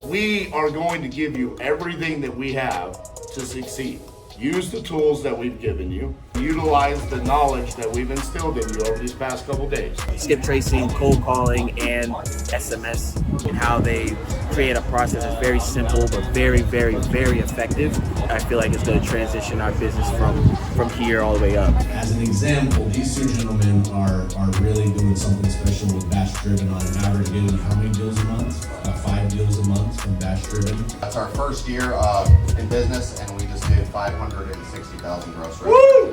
We are going to give you everything that we have to succeed. Use the tools that we've given you. Utilize the knowledge that we've instilled in you over these past couple days. Skip tracing, cold calling, and SMS, and how they create a process that's very simple but very, very, very effective. I feel like it's going to transition our business from here all the way up. As an example, these two gentlemen are really doing something special with Batch Driven on an average getting how many deals a month? 5 deals a month from Batch Driven. That's our first year in business, and we just did 560,000 gross revenue.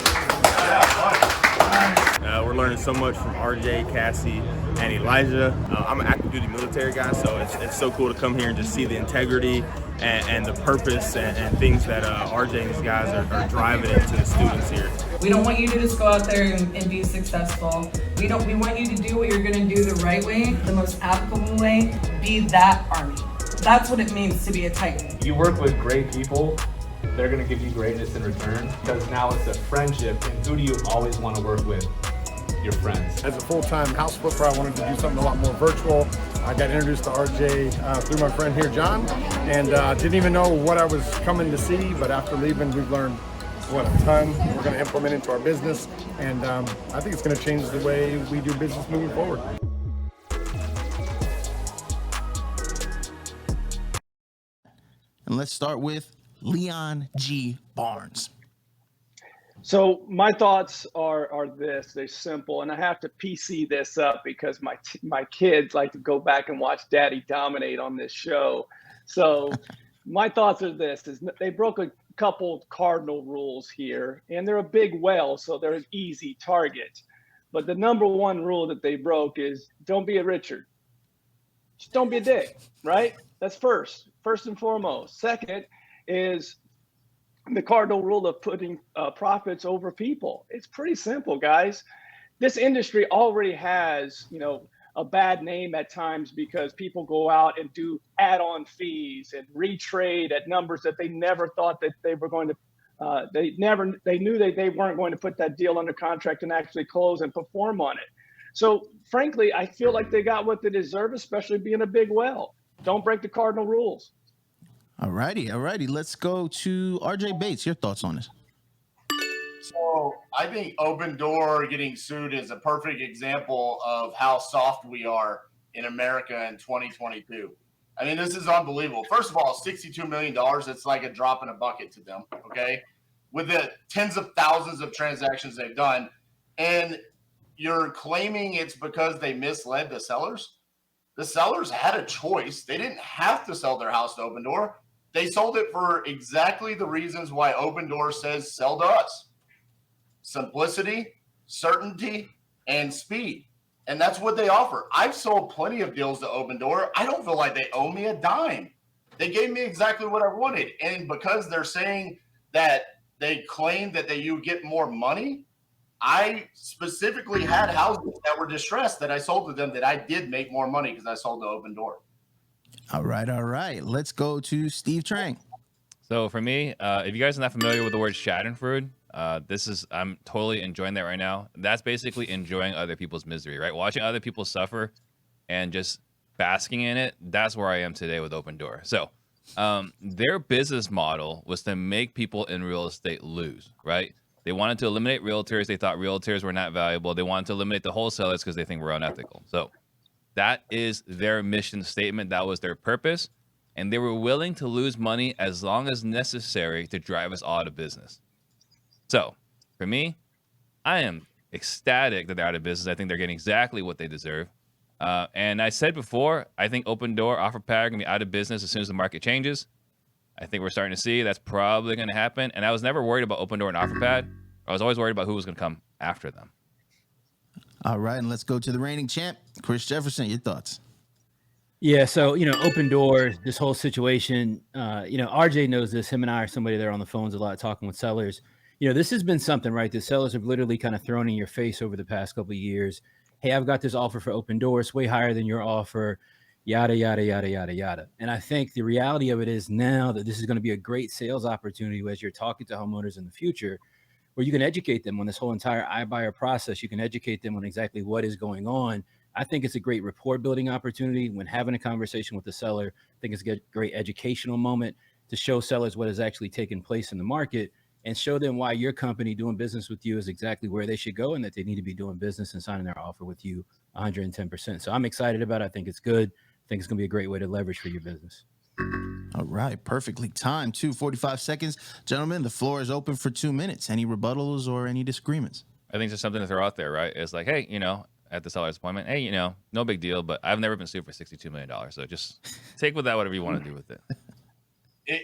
We're learning so much from RJ, Cassie, and Elijah. I'm an active duty military guy, so it's so cool to come here and just see the integrity and the purpose and things that RJ and these guys are driving into the students here. We don't want you to just go out there and be successful. We want you to do what you're gonna do the right way, the most applicable way, be that Army. That's what it means to be a Titan. You work with great people, they're gonna give you greatness in return, because now it's a friendship, and who do you always wanna work with? Your friends. As a full-time house flipper, I wanted to do something a lot more virtual. I got introduced to RJ through my friend here, John, and didn't even know what I was coming to see, but after leaving, we've learned a ton we're going to implement into our business, and I think it's going to change the way we do business moving forward. And let's start with Leon G. Barnes. So my thoughts are this. They're simple, and I have to PC this up because my kids like to go back and watch Daddy dominate on this show. So my thoughts are this: is they broke a couple cardinal rules here, and they're a big whale, so they're an easy target. But the number one rule that they broke is don't be a Richard. Just don't be a dick, right? That's first and foremost. Second is the cardinal rule of putting profits over people. It's pretty simple, guys. This industry already has, a bad name at times because people go out and do add-on fees and retrade at numbers that they never thought that they were going to. They knew that they weren't going to put that deal under contract and actually close and perform on it. So, frankly, I feel like they got what they deserve, especially being a big whale. Don't break the cardinal rules. All righty. Let's go to RJ Bates. Your thoughts on this? So I think OpenDoor getting sued is a perfect example of how soft we are in America in 2022. I mean, this is unbelievable. First of all, $62 million, it's like a drop in a bucket to them, okay? With the tens of thousands of transactions they've done, and you're claiming it's because they misled the sellers? The sellers had a choice. They didn't have to sell their house to OpenDoor. They sold it for exactly the reasons why OpenDoor says sell to us. Simplicity, certainty, and speed. And that's what they offer. I've sold plenty of deals to OpenDoor. I don't feel like they owe me a dime. They gave me exactly what I wanted. And because they're saying that they claim that you get more money, I specifically had houses that were distressed that I sold to them that I did make more money because I sold to OpenDoor. All right. Let's go to Steve Trang. So for me, if you guys are not familiar with the word Schadenfreude, I'm totally enjoying that right now. That's basically enjoying other people's misery, right? Watching other people suffer and just basking in it. That's where I am today with OpenDoor. So their business model was to make people in real estate lose, right? They wanted to eliminate realtors. They thought realtors were not valuable. They wanted to eliminate the wholesalers because they think we're unethical. So that is their mission statement. That was their purpose. And they were willing to lose money as long as necessary to drive us all out of business. So for me, I am ecstatic that they're out of business. I think they're getting exactly what they deserve. And I said before, I think OpenDoor, OfferPad are going to be out of business as soon as the market changes. I think we're starting to see that's probably going to happen. And I was never worried about OpenDoor and OfferPad. I was always worried about who was going to come after them. All right, and let's go to the reigning champ, Chris Jefferson. Your thoughts? Yeah, so, OpenDoor, this whole situation, RJ knows this. Him and I are somebody there on the phones a lot talking with sellers. This has been something, right? The sellers have literally kind of thrown in your face over the past couple of years. Hey, I've got this offer for OpenDoor. It's way higher than your offer, yada, yada, yada, yada, yada. And I think the reality of it is now that this is going to be a great sales opportunity as you're talking to homeowners in the future, where you can educate them on this whole entire iBuyer process. You can educate them on exactly what is going on I think it's a great rapport building opportunity when having a conversation with the seller. I think it's a great educational moment to show sellers what is actually taking place in the market and show them why your company doing business with you is exactly where they should go and that they need to be doing business and signing their offer with you 110%. So I'm excited about it. I think it's good. I think it's going to be a great way to leverage for your business. All right, perfectly timed. 45 seconds. Gentlemen, the floor is open for 2 minutes. Any rebuttals or any disagreements? I think it's just something to throw out there, right? It's like, hey, at the seller's appointment, hey, no big deal, but I've never been sued for $62 million. So just take with that whatever you want to do with it.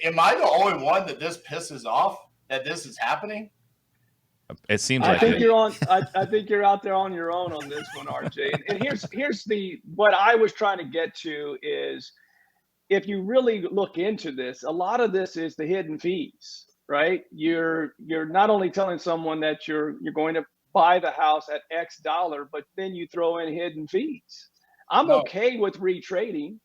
Am I the only one that this pisses off that this is happening? It seems like I think you're out there on your own on this one, RJ. And here's what I was trying to get to is, if you really look into this, a lot of this is the hidden fees, right? You're not only telling someone that you're going to buy the house at X dollar, but then you throw in hidden fees. I'm okay with retrading,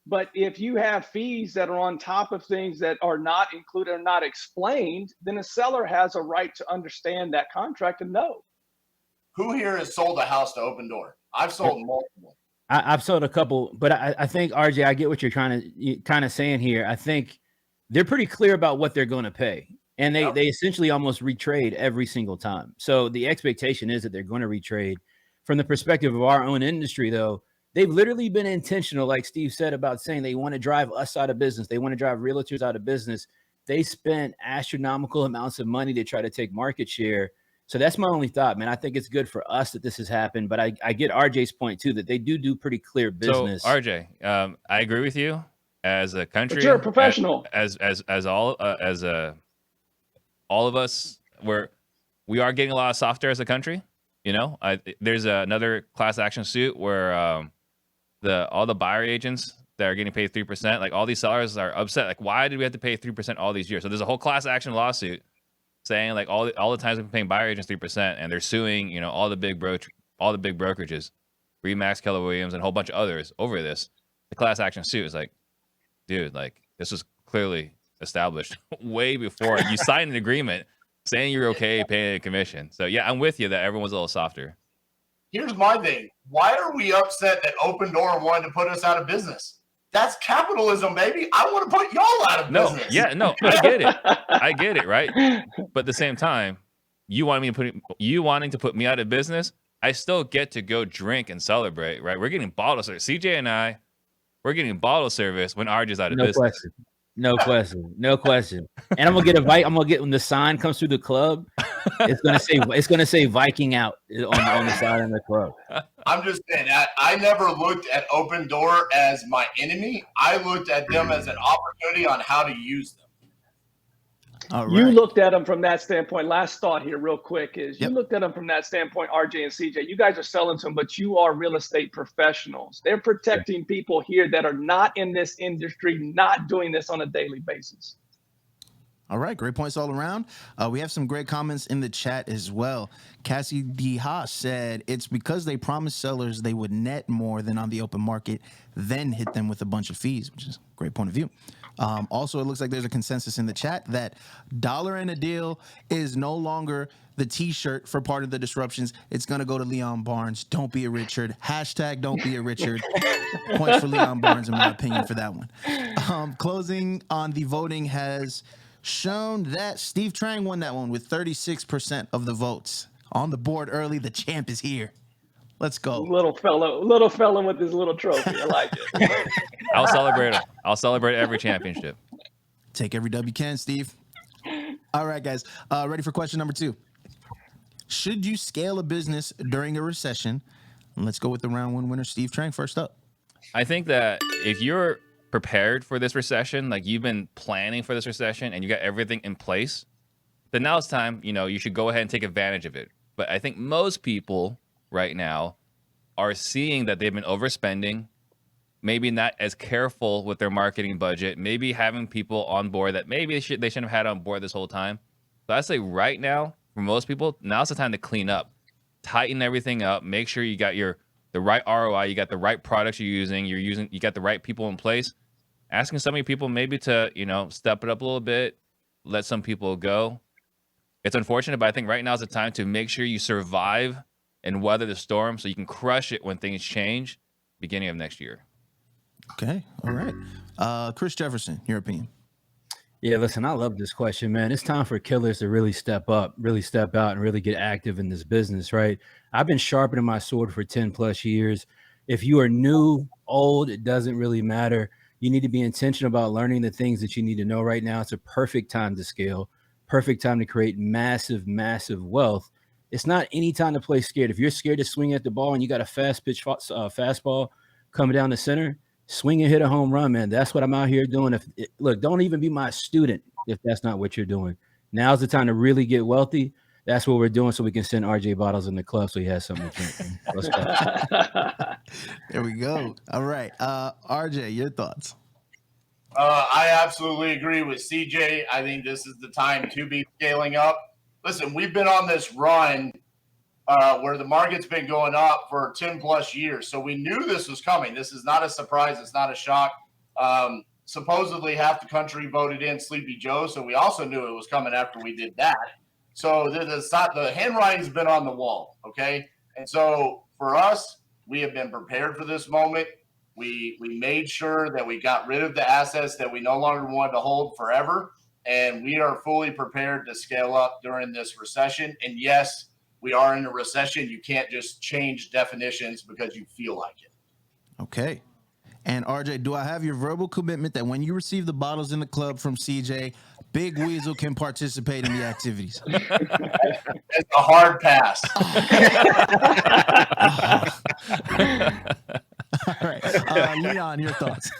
but if you have fees that are on top of things that are not included or not explained, then a seller has a right to understand that contract and know. Who here has sold a house to OpenDoor? I've sold multiple. I've sold a couple, but I think, RJ, I get what you're kind of saying here. I think they're pretty clear about what they're going to pay. And they essentially almost retrade every single time. So the expectation is that they're going to retrade. From the perspective of our own industry, though, they've literally been intentional, like Steve said, about saying they want to drive us out of business. They want to drive realtors out of business. They spent astronomical amounts of money to try to take market share. So that's my only thought, man. I think it's good for us that this has happened, but I get RJ's point too, that they do pretty clear business. So RJ, I agree with you as a country. But you're a professional. All of us, we are getting a lot softer as a country. There's another class action suit where all the buyer agents that are getting paid 3%, like all these sellers are upset. Like, why did we have to pay 3% all these years? So there's a whole class action lawsuit saying like all the times we've been paying buyer agents 3%, and they're suing all the big brokerages, Remax, Keller Williams, and a whole bunch of others over this. The class action suit is like, dude, like this was clearly established way before you signed an agreement saying you're okay paying a commission. So yeah, I'm with you that everyone's a little softer. Here's my thing. Why are we upset that OpenDoor wanted to put us out of business? That's capitalism, baby. I want to put y'all out of business. I get it, right? But at the same time, you wanting to put me out of business, I still get to go drink and celebrate, right? We're getting bottle service. CJ and I, we're getting bottle service when RJ's out of business. No question. And I'm gonna get when the sign comes through the club, it's gonna say Viking out on the side of the club. I'm just saying, I never looked at OpenDoor as my enemy. I looked at them as an opportunity on how to use them. All right. You looked at them from that standpoint. Last thought here real quick is you looked at them from that standpoint, RJ and CJ. You guys are selling to them, but you are real estate professionals. They're protecting people here that are not in this industry, not doing this on a daily basis. All right, great points all around. We have some great comments in the chat as well. Cassie D. Haas said, it's because they promised sellers they would net more than on the open market, then hit them with a bunch of fees, which is a great point of view. Also, it looks like there's a consensus in the chat that dollar and a deal is no longer the T-shirt for part of the disruptions. It's going to go to Leon Barnes. Don't be a Richard. Hashtag don't be a Richard. Points for Leon Barnes, in my opinion, for that one. Closing on the voting has shown that Steve Trang won that one with 36% of the votes. On the board early, the champ is here. Let's go. Little fella with his little trophy. I like it. I'll celebrate it. I'll celebrate every championship. Take every W you can, Steve. All right, guys. Ready for question number 2. Should you scale a business during a recession? And let's go with the round 1 winner, Steve Trang, first up. I think that if you're prepared for this recession, like you've been planning for this recession and you got everything in place, then now it's time, you should go ahead and take advantage of it. But I think most people right now are seeing that they've been overspending, maybe not as careful with their marketing budget, maybe having people on board that maybe they shouldn't have had on board this whole time. So I say right now, for most people, now's the time to clean up, tighten everything up, make sure you got the right ROI, you got the right products you got the right people in place. Asking some of your people maybe to, step it up a little bit, let some people go. It's unfortunate, but I think right now is the time to make sure you survive and weather the storm so you can crush it when things change beginning of next year. Okay. All right. Chris Jefferson, your opinion. Yeah, listen, I love this question, man. It's time for killers to really step up, really step out, and really get active in this business, right? I've been sharpening my sword for 10 plus years. If you are new, old, it doesn't really matter. You need to be intentional about learning the things that you need to know right now. It's a perfect time to scale, perfect time to create massive, massive wealth. It's not any time to play scared. If you're scared to swing at the ball and you got a fast pitch fastball coming down the center, swing and hit a home run, man. That's what I'm out here doing. Look, don't even be my student if that's not what you're doing. Now's the time to really get wealthy. That's what we're doing, so we can send RJ bottles in the club so he has something to drink. Let's go. There we go. All right. RJ, your thoughts. I absolutely agree with CJ. I think this is the time to be scaling up. Listen, we've been on this run where the market's been going up for 10 plus years. So we knew this was coming. This is not a surprise. It's not a shock. Supposedly half the country voted in Sleepy Joe. So we also knew it was coming after we did that. So the handwriting's been on the wall. Okay. And so for us, we have been prepared for this moment. We made sure that we got rid of the assets that we no longer wanted to hold forever. And we are fully prepared to scale up during this recession. And yes, we are in a recession. You can't just change definitions because you feel like it. Okay. And RJ, do I have your verbal commitment that when you receive the bottles in the club from CJ, Big Weasel can participate in the activities? It's a hard pass. All right. Leon, your thoughts.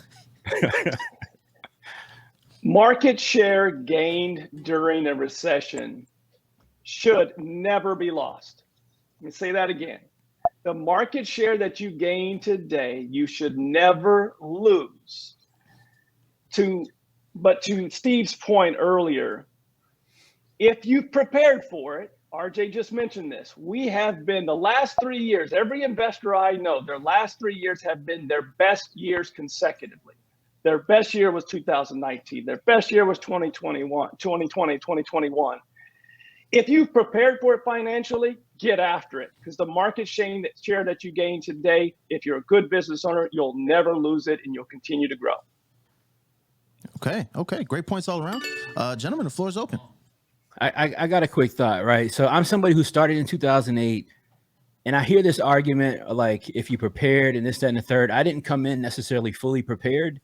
Market share gained during a recession should never be lost. Let me say that again. The market share that you gain today, you should never lose. But to Steve's point earlier, if you've prepared for it, RJ just mentioned this, we have been the last 3 years, every investor I know, their last 3 years have been their best years consecutively. Their best year was 2019. Their best year was 2020, 2021. If you've prepared for it financially, get after it, because the market share that you gain today, if you're a good business owner, you'll never lose it and you'll continue to grow. Okay. Great points all around. Gentlemen, the floor is open. I got a quick thought, right? So I'm somebody who started in 2008, and I hear this argument like, if you prepared and this, that, and the third. I didn't come in necessarily fully prepared.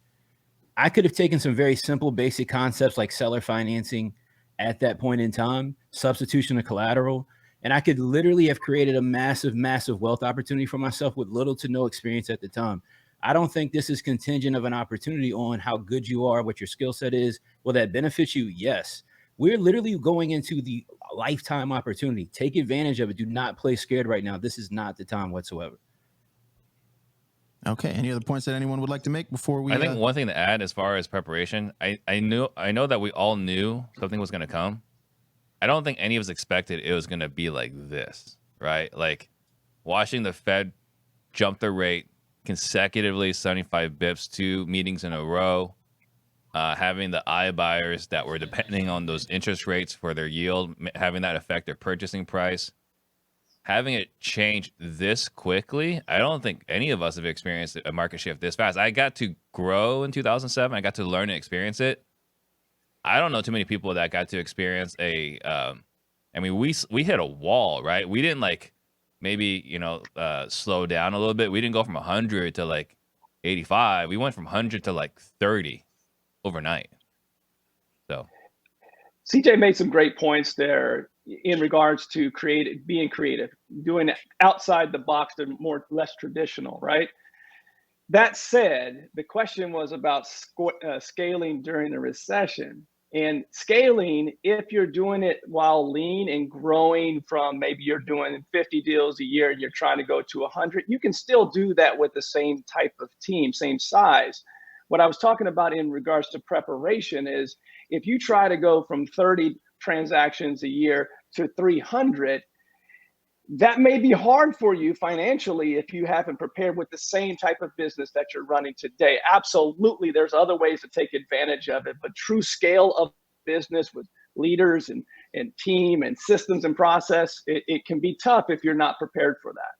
I could have taken some very simple, basic concepts like seller financing at that point in time, substitution of collateral, and I could literally have created a massive, massive wealth opportunity for myself with little to no experience at the time. I don't think this is contingent of an opportunity on how good you are, what your skill set is. Will that benefit you? Yes. We're literally going into the lifetime opportunity. Take advantage of it. Do not play scared right now. This is not the time whatsoever. Okay. Any other points that anyone would like to make before we? I think one thing to add as far as preparation, I know that we all knew something was going to come. I don't think any of us expected it was going to be like this, right? Like watching the Fed jump the rate consecutively 75 bips, 2 meetings in a row, having the iBuyers that were depending on those interest rates for their yield, having that affect their purchasing price. Having it change this quickly, I don't think any of us have experienced a market shift this fast. I got to grow in 2007. I got to learn and experience it. I don't know too many people that got to experience we hit a wall, right? We didn't maybe, slow down a little bit. We didn't go from 100 to 85. We went from 100 to 30 overnight. So CJ made some great points there in regards to being creative, doing it outside the box, the less traditional, right? That said, the question was about scaling during a recession. And scaling, if you're doing it while lean and growing from maybe you're doing 50 deals a year and you're trying to go to 100, you can still do that with the same type of team, same size. What I was talking about in regards to preparation is if you try to go from 30 transactions a year to 300, that may be hard for you financially if you haven't prepared with the same type of business that you're running today. Absolutely, there's other ways to take advantage of it, but true scale of business with leaders and and team and systems and process, it can be tough if you're not prepared for that.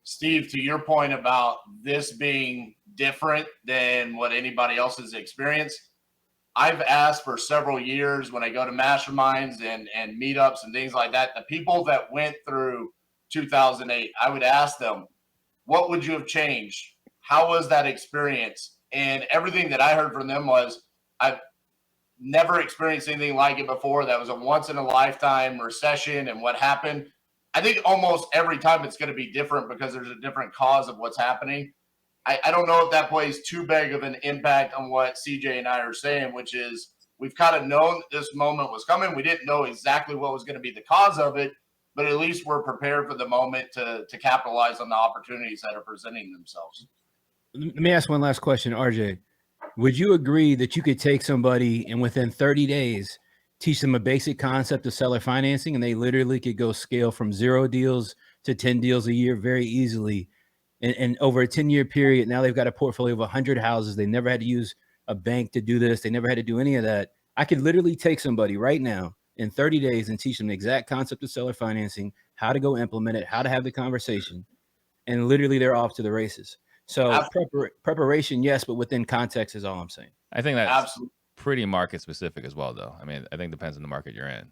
Steve, to your point about this being different than what anybody else has experienced, I've asked for several years when I go to masterminds and meetups and things like that, the people that went through 2008, I would ask them, what would you have changed? How was that experience? And everything that I heard from them was, I've never experienced anything like it before. That was a once in a lifetime recession and what happened. I think almost every time it's going to be different because there's a different cause of what's happening. I don't know if that plays too big of an impact on what CJ and I are saying, which is we've kind of known that this moment was coming. We didn't know exactly what was going to be the cause of it, but at least we're prepared for the moment to capitalize on the opportunities that are presenting themselves. Let me ask one last question, RJ. Would you agree that you could take somebody and within 30 days teach them a basic concept of seller financing, and they literally could go scale from 0 deals to 10 deals a year very easily? And over a 10-year period, now they've got a portfolio of 100 houses. They never had to use a bank to do this. They never had to do any of that. I could literally take somebody right now in 30 days and teach them the exact concept of seller financing, how to go implement it, how to have the conversation, and literally they're off to the races. So preparation, yes, but within context is all I'm saying. I think that's pretty market specific as well, though. I mean, I think it depends on the market you're in.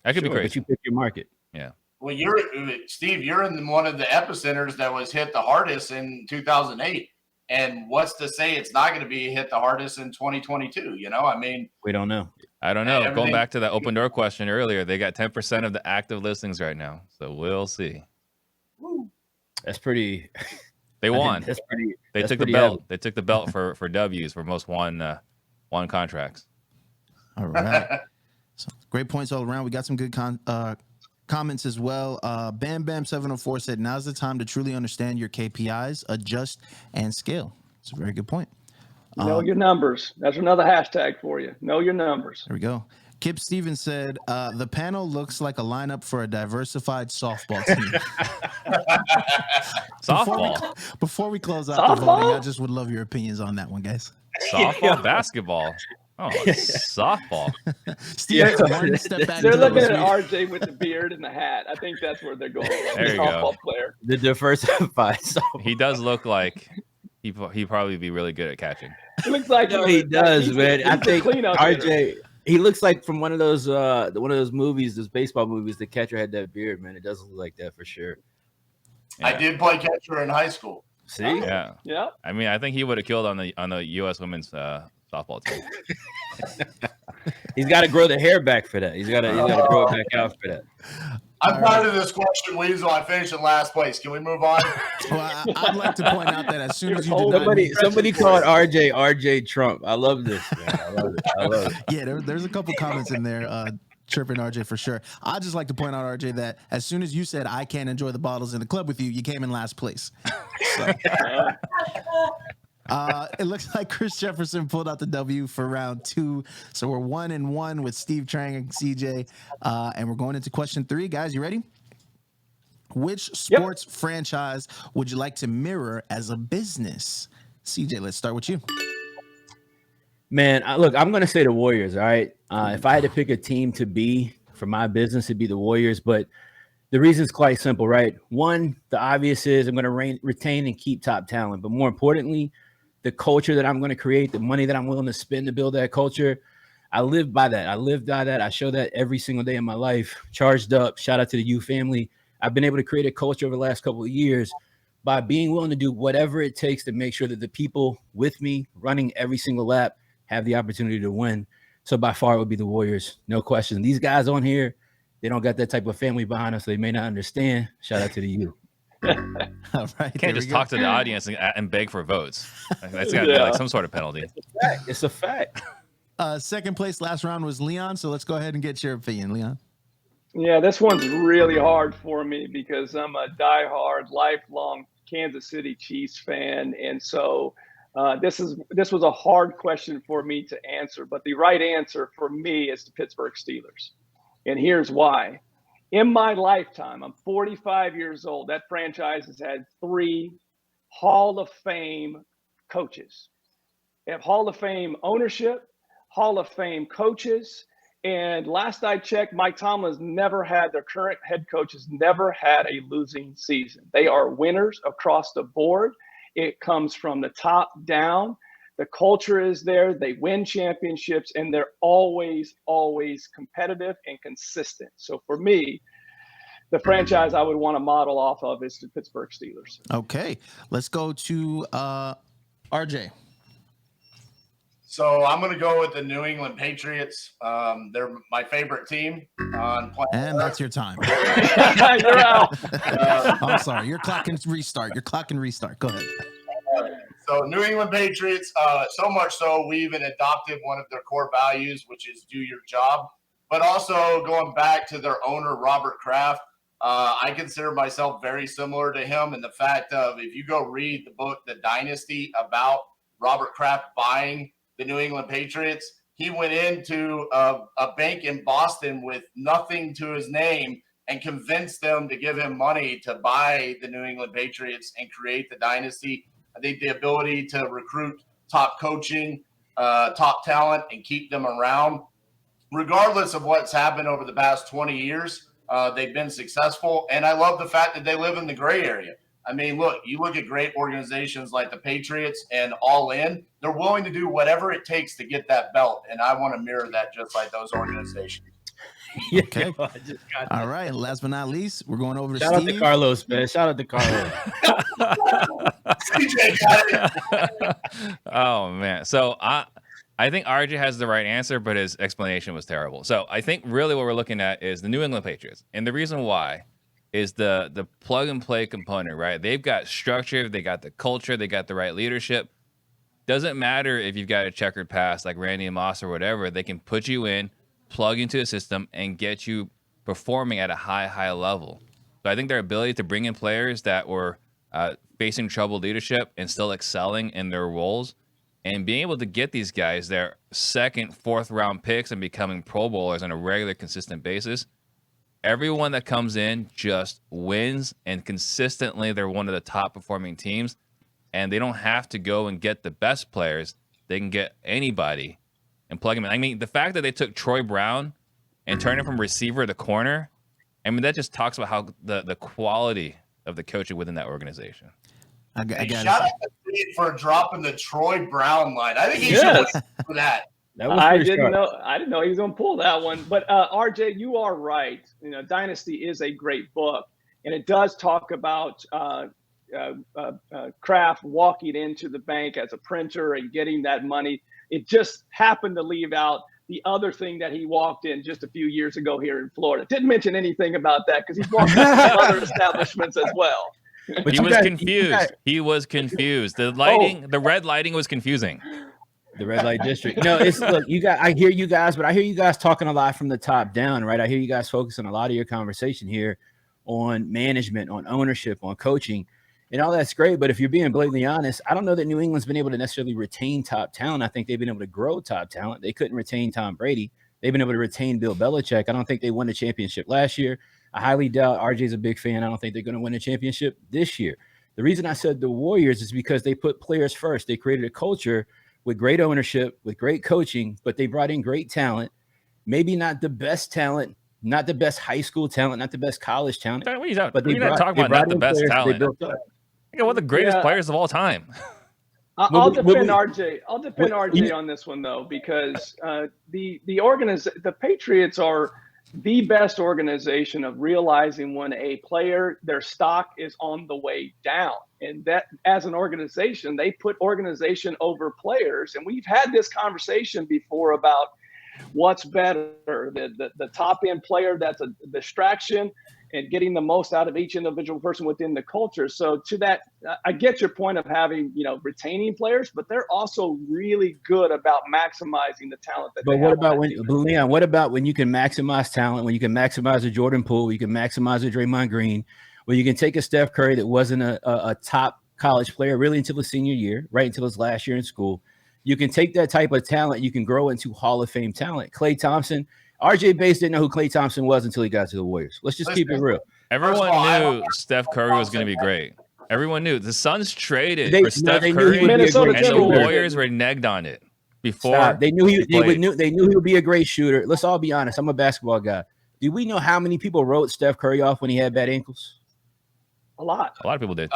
That could be crazy. But you pick your market. Yeah. Well, Steve, you're in one of the epicenters that was hit the hardest in 2008. And what's to say it's not going to be hit the hardest in 2022? You know, I mean, we don't know. I don't know. Going back to that OpenDoor question earlier, they got 10% of the active listings right now. So we'll see. That's pretty. They won. That's pretty. They took the belt. They took the belt for W's for most won contracts. All right. So, great points all around. We got some good comments as well. Bam Bam 704 said, now's the time to truly understand your KPIs, adjust, and scale. It's a very good point. Know your numbers. That's another hashtag for you. Know your numbers. There we go. Kip Stevens said, the panel looks like a lineup for a diversified softball team. Softball? Before we close out the voting, I just would love your opinions on that one, guys. Softball, basketball. Oh, softball. Steve, one step back. They're looking at RJ with the beard and the hat. I think that's where they're going. There you softball go. Player. The diversified softball. He does look like he'd probably be really good at catching. He looks like he does, man. I think RJ. Hitter. He looks like from one of those movies, those baseball movies. The catcher had that beard, man. It does look like that for sure. Yeah. I did play catcher in high school. See, yeah. I mean, I think he would have killed on the U.S. women's softball team. He's got to grow the hair back for that. He's got to grow it back out for that. I'm proud of this question, Weasel. I finished in last place. Can we move on? Well, I'd like to point out that as soon as you did somebody called RJ Trump. I love this, man. I love it. Yeah, there's a couple comments in there chirping RJ for sure. I'd just like to point out, RJ, that as soon as you said I can't enjoy the bottles in the club with you, you came in last place. So. It looks like Chris Jefferson pulled out the W for round 2. So we're 1-1 with Steve Trang and CJ. And we're going into question 3. Guys, you ready? Which sports franchise would you like to mirror as a business? CJ, let's start with you. Man, look, I'm going to say the Warriors, all right? If I had to pick a team to be for my business, it'd be the Warriors. But the reason is quite simple, right? One, the obvious is I'm going to retain and keep top talent. But more importantly, the culture that I'm going to create, the money that I'm willing to spend to build that culture, I live by that. I live by that. I show that every single day in my life. Charged up. Shout out to the U family. I've been able to create a culture over the last couple of years by being willing to do whatever it takes to make sure that the people with me running every single lap have the opportunity to win. So by far it would be the Warriors. No question. These guys on here, they don't got that type of family behind us, so they may not understand. Shout out to the U. All right, you can't just talk to the audience and beg for votes. That's got to be like some sort of penalty. It's a fact. Second place last round was Leon, so let's go ahead and get your opinion, Leon. Yeah, this one's really hard for me because I'm a diehard, lifelong Kansas City Chiefs fan, and so this was a hard question for me to answer. But the right answer for me is the Pittsburgh Steelers, and here's why. In my lifetime, I'm 45 years old. That franchise has had 3 Hall of Fame coaches. They have Hall of Fame ownership, Hall of Fame coaches, And last I checked, Mike Tomlin's their current head coach has never had a losing season. They are winners across the board. It comes from the top down. The culture is there. They win championships, and they're always, always competitive and consistent. So for me, the franchise I would want to model off of is the Pittsburgh Steelers. Okay, let's go to RJ. So I'm going to go with the New England Patriots. They're my favorite team on planet And Earth. that's your time. You're out. I'm sorry. Your clock can restart. Go ahead. So New England Patriots, so much so we even adopted one of their core values, which is do your job. But also going back to their owner, Robert Kraft, I consider myself very similar to him in the fact of if you go read the book, The Dynasty, about Robert Kraft buying the New England Patriots, he went into a bank in Boston with nothing to his name and convinced them to give him money to buy the New England Patriots and create the dynasty. I think the ability to recruit top coaching, top talent, and keep them around, regardless of what's happened over the past 20 years, they've been successful. And I love the fact that they live in the gray area. I mean, look, you look at great organizations like the Patriots and All In, they're willing to do whatever it takes to get that belt. And I want to mirror that just like those organizations. Okay. All right. Last but not least, we're going over to Shout out Steve. to Carlos, man. Shout out to Carlos. CJ got it. Oh man. So I think RJ has the right answer, but his explanation was terrible. So I think really what we're looking at is the New England Patriots. And the reason why is the plug and play component, right? They've got structure, they got the culture, they got the right leadership. Doesn't matter if you've got a checkered past like Randy Moss or whatever, they can put you in, plug into a system, and get you performing at a high level. So I think their ability to bring in players that were facing troubled leadership and still excelling in their roles, and being able to get these guys their second, fourth round picks and becoming Pro Bowlers on a regular, consistent basis. Everyone that comes in just wins, and consistently they're one of the top performing teams, and they don't have to go and get the best players. They can get anybody and plug them in. I mean, the fact that they took Troy Brown and turned him from receiver to corner, I mean, that just talks about how the quality of the coaching within that organization. I got Shout out to Steve for dropping the Troy Brown line. I think he should win for that. I didn't know he was going to pull that one. But RJ, you are right. You know, Dynasty is a great book, and it does talk about Kraft walking into the bank as a printer and getting that money. It just happened to leave out the other thing that he walked in just a few years ago here in Florida. Didn't mention anything about that because he's walked into some other establishments as well. But he was confused. He was confused. The lighting, the red lighting was confusing. The red light district. No, it's look, I hear you guys, but I hear you guys talking a lot from the top down, right? I hear you guys focusing a lot of your conversation here on management, on ownership, on coaching, and all that's great. But if you're being blatantly honest, I don't know that New England's been able to necessarily retain top talent. I think they've been able to grow top talent. They couldn't retain Tom Brady. They've been able to retain Bill Belichick. I don't think they won the championship last year. I highly doubt RJ's a big fan. I don't think they're going to win a championship this year. The reason I said the Warriors is because they put players first. They created a culture with great ownership, with great coaching, but they brought in great talent. Maybe not the best talent, not the best high school talent, not the best college talent. But we're not talking about not the best talent. One of the greatest players of all time. I'll defend RJ. I'll defend RJ on this one though, because the Patriots are the best organization of realizing when a player, their stock is on the way down. And that as an organization, they put organization over players. And we've had this conversation before about what's better, the top end player that's a distraction and getting the most out of each individual person within the culture. So to that, I get your point of having, retaining players, but they're also really good about maximizing the talent that they have. But what about Leon, what about when you can maximize talent, when you can maximize a Jordan Poole, you can maximize a Draymond Green, when you can take a Steph Curry that wasn't a top college player really until his senior year, right until his last year in school. You can take that type of talent, you can grow into Hall of Fame talent. Klay Thompson, RJ Bates didn't know who Klay Thompson was until he got to the Warriors. Let's just keep it real. Everyone knew Steph Curry was going to be great. Everyone knew. The Suns traded for Steph Curry, and the Warriors reneged on it. before. Stop. They knew he played. they knew he would be a great shooter. Let's all be honest. I'm a basketball guy. Do we know how many people wrote Steph Curry off when he had bad ankles? A lot. A lot of people did.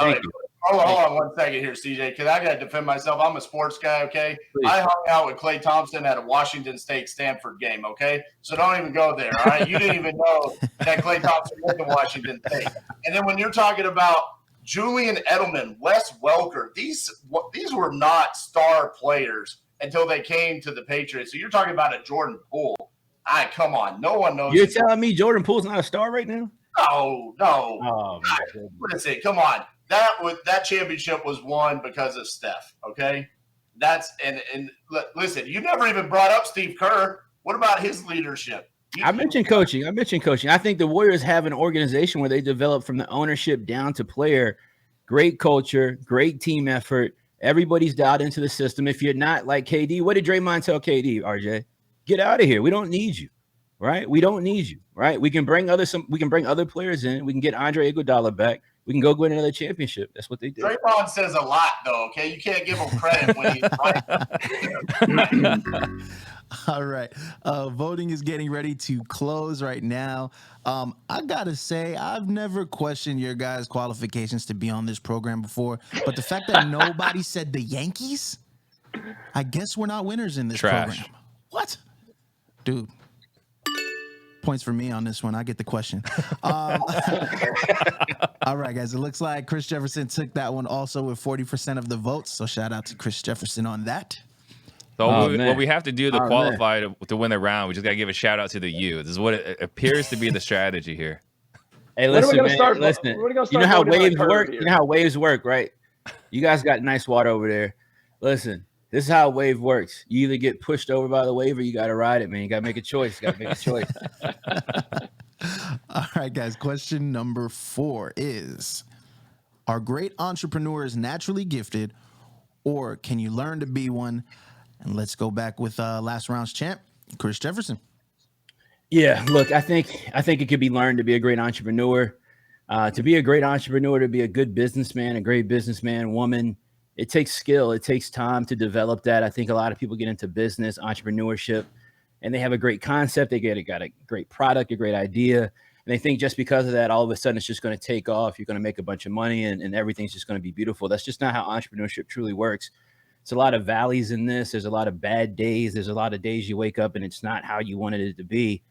Hold on 1 second here, CJ, because I got to defend myself. I'm a sports guy, okay? Please. I hung out with Klay Thompson at a Washington State-Stanford game, okay? So don't even go there, all right? You didn't even know that Klay Thompson went to Washington State. And then when you're talking about Julian Edelman, Wes Welker, these were not star players until they came to the Patriots. So you're talking about a Jordan Poole. Come on. No one knows. You're telling me Jordan Poole's not a star right now? No. Oh, Listen, come on. That championship was won because of Steph. Okay, listen. You never even brought up Steve Kerr. What about his leadership? I mentioned coaching. I think the Warriors have an organization where they develop from the ownership down to player. Great culture, great team effort. Everybody's dialed into the system. If you're not like KD, what did Draymond tell KD? RJ, get out of here. We don't need you. Right? We don't need you. Right? We can bring other players in. We can get Andre Iguodala back. We can go win another championship. That's what they did. Draymond says a lot, though. Okay, you can't give him credit when he's right. All right. Voting is getting ready to close right now. I gotta say, I've never questioned your guys' qualifications to be on this program before, but the fact that nobody said the Yankees, I guess we're not winners in this program. What, dude? Points for me on this one. I get the question. All right, guys. It looks like Chris Jefferson took that one also with 40% of the votes. So shout out to Chris Jefferson on that. So what we have to do to qualify to win the round, we just got to give a shout out to the U. This is what it appears to be the strategy here. Hey, listen, man. Listen. You know how waves work? You know how waves work, right? You guys got nice water over there. Listen. This is how a wave works. You either get pushed over by the wave or you got to ride it, man. You got to make a choice. All right, guys. Question number 4 is, are great entrepreneurs naturally gifted, or can you learn to be one? And let's go back with last round's champ, Chris Jefferson. Yeah, look, I think it could be learned to be a great entrepreneur. To be a great entrepreneur, to be a good businessman, a great businessman, woman, it takes skill. It takes time to develop that. I think a lot of people get into business, entrepreneurship, and they have a great concept. They got a great product, a great idea, and they think just because of that, all of a sudden it's just going to take off. You're going to make a bunch of money and everything's just going to be beautiful. That's just not how entrepreneurship truly works. It's a lot of valleys in this. There's a lot of bad days. There's a lot of days you wake up and it's not how you wanted it to be.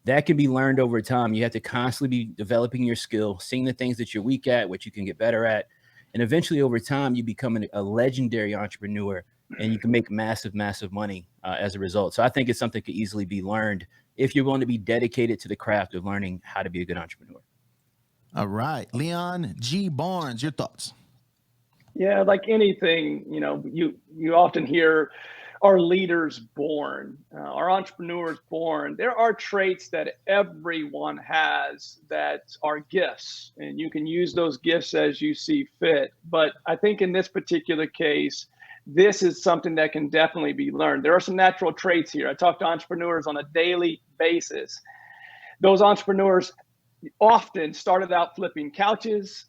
That can be learned over time. You have to constantly be developing your skill, seeing the things that you're weak at, what you can get better at. And eventually over time, you become a legendary entrepreneur and you can make massive, massive money as a result. So I think it's something that could easily be learned if you're willing to be dedicated to the craft of learning how to be a good entrepreneur. All right. Leon G. Barnes, your thoughts? Yeah, like anything, you often hear our leaders born, our entrepreneurs born. There are traits that everyone has that are gifts, and you can use those gifts as you see fit. But I think in this particular case, this is something that can definitely be learned. There are some natural traits here. I talk to entrepreneurs on a daily basis. Those entrepreneurs often started out flipping couches,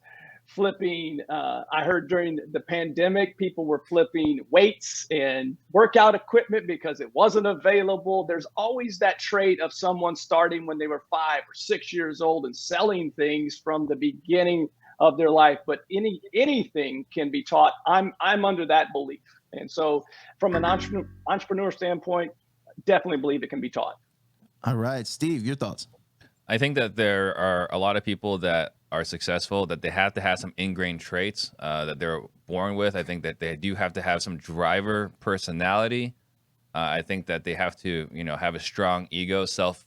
I heard during the pandemic, people were flipping weights and workout equipment because it wasn't available. There's always that trait of someone starting when they were 5 or 6 years old and selling things from the beginning of their life. But anything can be taught. I'm under that belief. And so from an entrepreneur standpoint, definitely believe it can be taught. All right, Steve, your thoughts? I think that there are a lot of people that are successful, that they have to have some ingrained traits that they're born with. I think that they do have to have some driver personality. I think that they have to, have a strong ego, self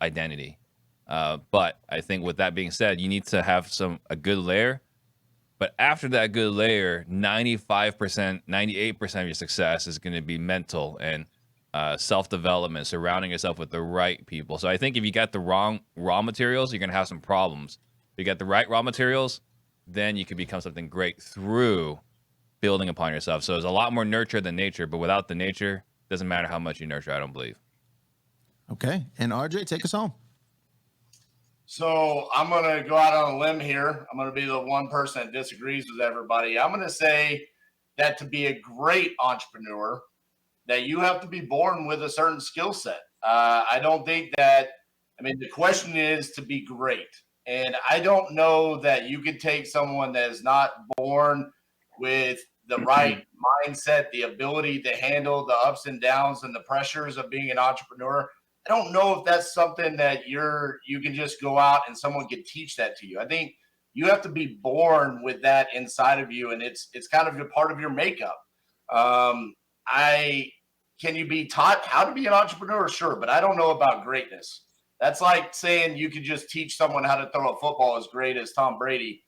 identity. But I think with that being said, you need to have a good layer. But after that good layer, 95%, 98% of your success is going to be mental and self-development, surrounding yourself with the right people. So I think if you got the wrong raw materials, you're going to have some problems. If you got the right raw materials, then you can become something great through building upon yourself. So there's a lot more nurture than nature, but without the nature, it doesn't matter how much you nurture, I don't believe. Okay. And RJ, take us home. So I'm going to go out on a limb here. I'm going to be the one person that disagrees with everybody. I'm going to say that to be a great entrepreneur, that you have to be born with a certain skill set. I don't think that, I mean, the question is to be great. And I don't know that you could take someone that is not born with the right mindset, the ability to handle the ups and downs and the pressures of being an entrepreneur. I don't know if that's something that you can just go out and someone can teach that to you. I think you have to be born with that inside of you, and it's kind of a part of your makeup. Can you be taught how to be an entrepreneur? Sure, but I don't know about greatness. That's like saying you could just teach someone how to throw a football as great as Tom Brady.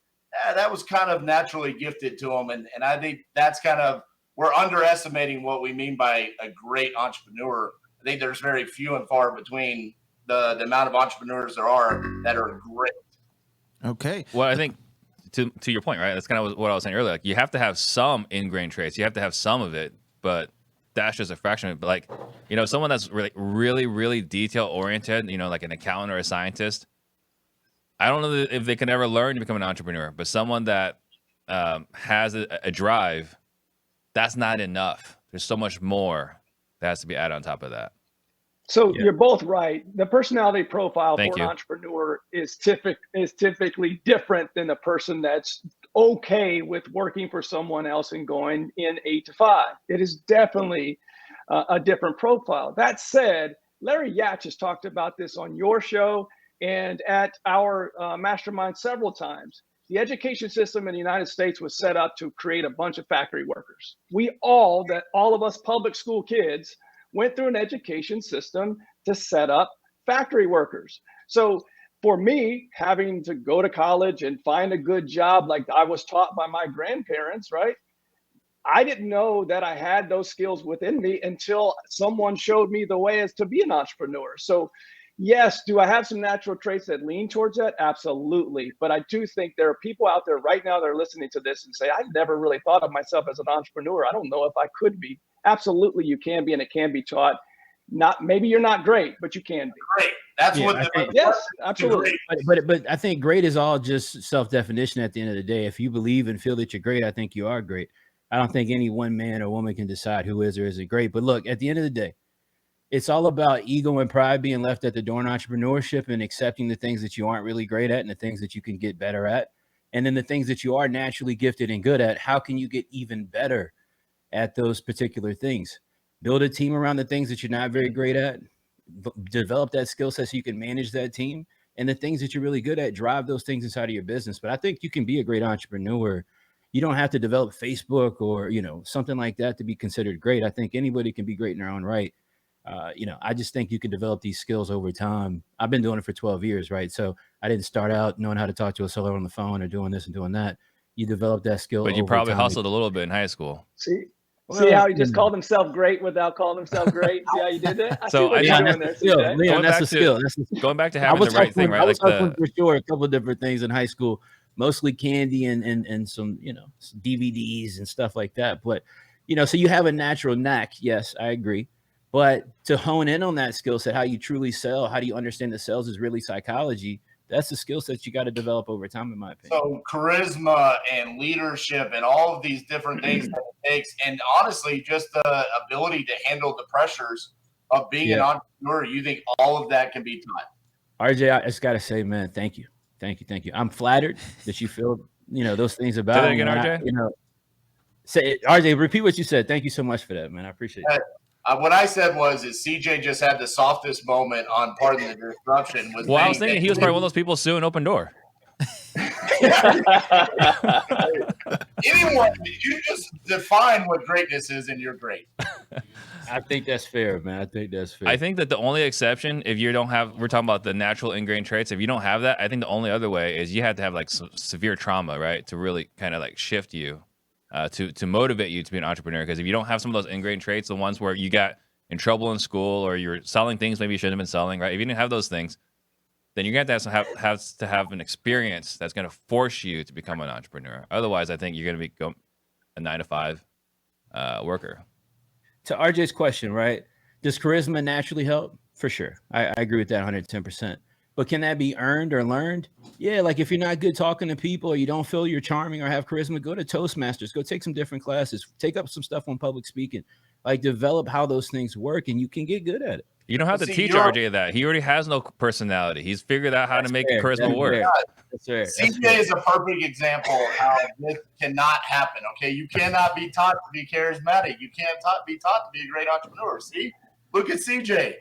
That was kind of naturally gifted to him, and I think that's kind of, we're underestimating what we mean by a great entrepreneur. I think there's very few and far between the amount of entrepreneurs there are that are great. Okay. Well, I think to your point, right? That's kind of what I was saying earlier. Like, you have to have some ingrained traits. You have to have some of it, but that's just a fraction of it. But like, you know, someone that's really detail oriented, you know, like an accountant or a scientist, I don't know if they can ever learn to become an entrepreneur. But someone that has a drive, that's not enough. There's so much more that has to be added on top of that. So you're both right. The personality profile Thank for you. an entrepreneur is typically different than the person that's okay with working for someone else and going in 8 to 5. It is definitely a different profile. That said, Larry Yatch has talked about this on your show and at our mastermind several times. The education system in the United States was set up to create a bunch of factory workers. All of us public school kids went through an education system to set up factory workers. So for me, having to go to college and find a good job like I was taught by my grandparents, right? I didn't know that I had those skills within me until someone showed me the way as to be an entrepreneur. So yes, do I have some natural traits that lean towards that? Absolutely. But I do think there are people out there right now that are listening to this and say, I never really thought of myself as an entrepreneur. I don't know if I could be. Absolutely, you can be, and it can be taught. Maybe you're not great, but you can be. Great. That's what. Yes, absolutely. But I think great is all just self-definition at the end of the day. If you believe and feel that you're great, I think you are great. I don't think any one man or woman can decide who is or isn't great. But look, at the end of the day, it's all about ego and pride being left at the door in entrepreneurship and accepting the things that you aren't really great at and the things that you can get better at. And then the things that you are naturally gifted and good at, how can you get even better at those particular things? Build a team around the things that you're not very great at. Develop that skill set so you can manage that team. And the things that you're really good at, drive those things inside of your business. But I think you can be a great entrepreneur. You don't have to develop Facebook or, you know, something like that to be considered great. I think anybody can be great in their own right. You know, I just think you can develop these skills over time. I've been doing it for 12 years, right? So I didn't start out knowing how to talk to a seller on the phone or doing this and doing that. You develop that skill. But you probably hustled a little bit in high school. See how he just called himself great without calling himself great? See how you did that? I see what you're doing there, CJ. Leon, that's a skill. Going back to having the right thing, right? I was hustling for sure a couple of different things in high school, mostly candy and some, you know, DVDs and stuff like that. But, you know, so you have a natural knack. Yes, I agree. But to hone in on that skill set, how you truly sell, how do you understand that sales is really psychology? That's the skill set you got to develop over time, in my opinion. So charisma and leadership and all of these different things that it takes, and honestly, just the ability to handle the pressures of being an entrepreneur, you think all of that can be taught? RJ, I just got to say, man, thank you. I'm flattered that you feel, you know, those things about me. Say that again, RJ? You know, say RJ, repeat what you said. Thank you so much for that, man. I appreciate it. What I said was CJ just had the softest moment on Pardon the Disruption. Well, I was thinking he was probably one of those people suing OpenDoor. Anyone, you just define what greatness is and you're great. I think that's fair, man. I think that's fair. I think that the only exception, if you don't have, we're talking about the natural ingrained traits. If you don't have that, I think the only other way is you have to have like severe trauma, right? To really kind of like shift you. To motivate you to be an entrepreneur. Because if you don't have some of those ingrained traits, the ones where you got in trouble in school or you're selling things maybe you shouldn't have been selling, right? If you didn't have those things, then you're going to have an experience that's going to force you to become an entrepreneur. Otherwise, I think you're going to be a 9-to-5 worker. To RJ's question, right? Does charisma naturally help? For sure. I agree with that 110%. But can that be earned or learned? Yeah, like if you're not good talking to people or you don't feel you're charming or have charisma, go to Toastmasters, go take some different classes, take up some stuff on public speaking, Like, develop how those things work, and you can get good at it. You don't have to teach RJ that. He already has no personality. He's figured out how to make charisma work. That's right. CJ is a perfect example of how this cannot happen. Okay, you cannot be taught to be charismatic. You can't be taught to be a great entrepreneur. See, look at CJ.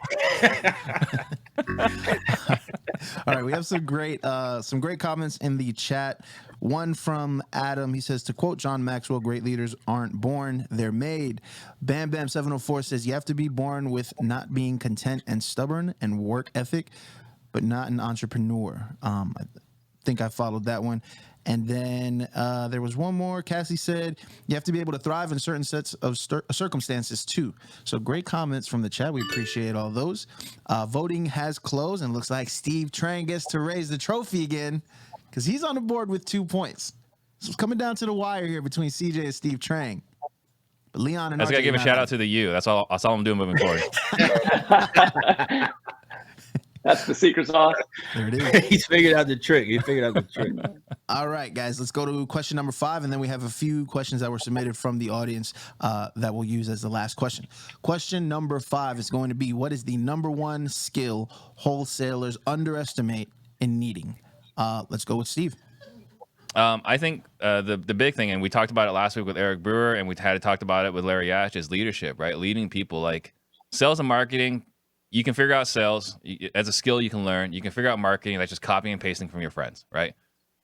All right, we have some great comments in the chat. One from Adam. He says, to quote John Maxwell, great leaders aren't born, they're made. Bam Bam 704 says, you have to be born with not being content and stubborn and work ethic, but not an entrepreneur. I think I followed that one. And then there was one more. Cassie said, you have to be able to thrive in certain sets of circumstances too. So great comments from the chat. We appreciate all those. Voting has closed, and looks like Steve Trang gets to raise the trophy again because he's on the board with 2 points. So it's coming down to the wire here between CJ and Steve Trang. But Leon and I just got to give a shout out to the U. That's all I'm doing moving forward. That's the secret sauce. There it is. He's figured out the trick. All right, guys, let's go to question number 5, and then we have a few questions that were submitted from the audience that we'll use as the last question. Question number 5 is going to be, what is the number one skill wholesalers underestimate in needing? Let's go with Steve. I think the big thing, and we talked about it last week with Eric Brewer, and we had talked about it with Larry Ash, is leadership, right? Leading people. Like sales and marketing, you can figure out sales as a skill you can learn. You can figure out marketing, that's just copying and pasting from your friends, right?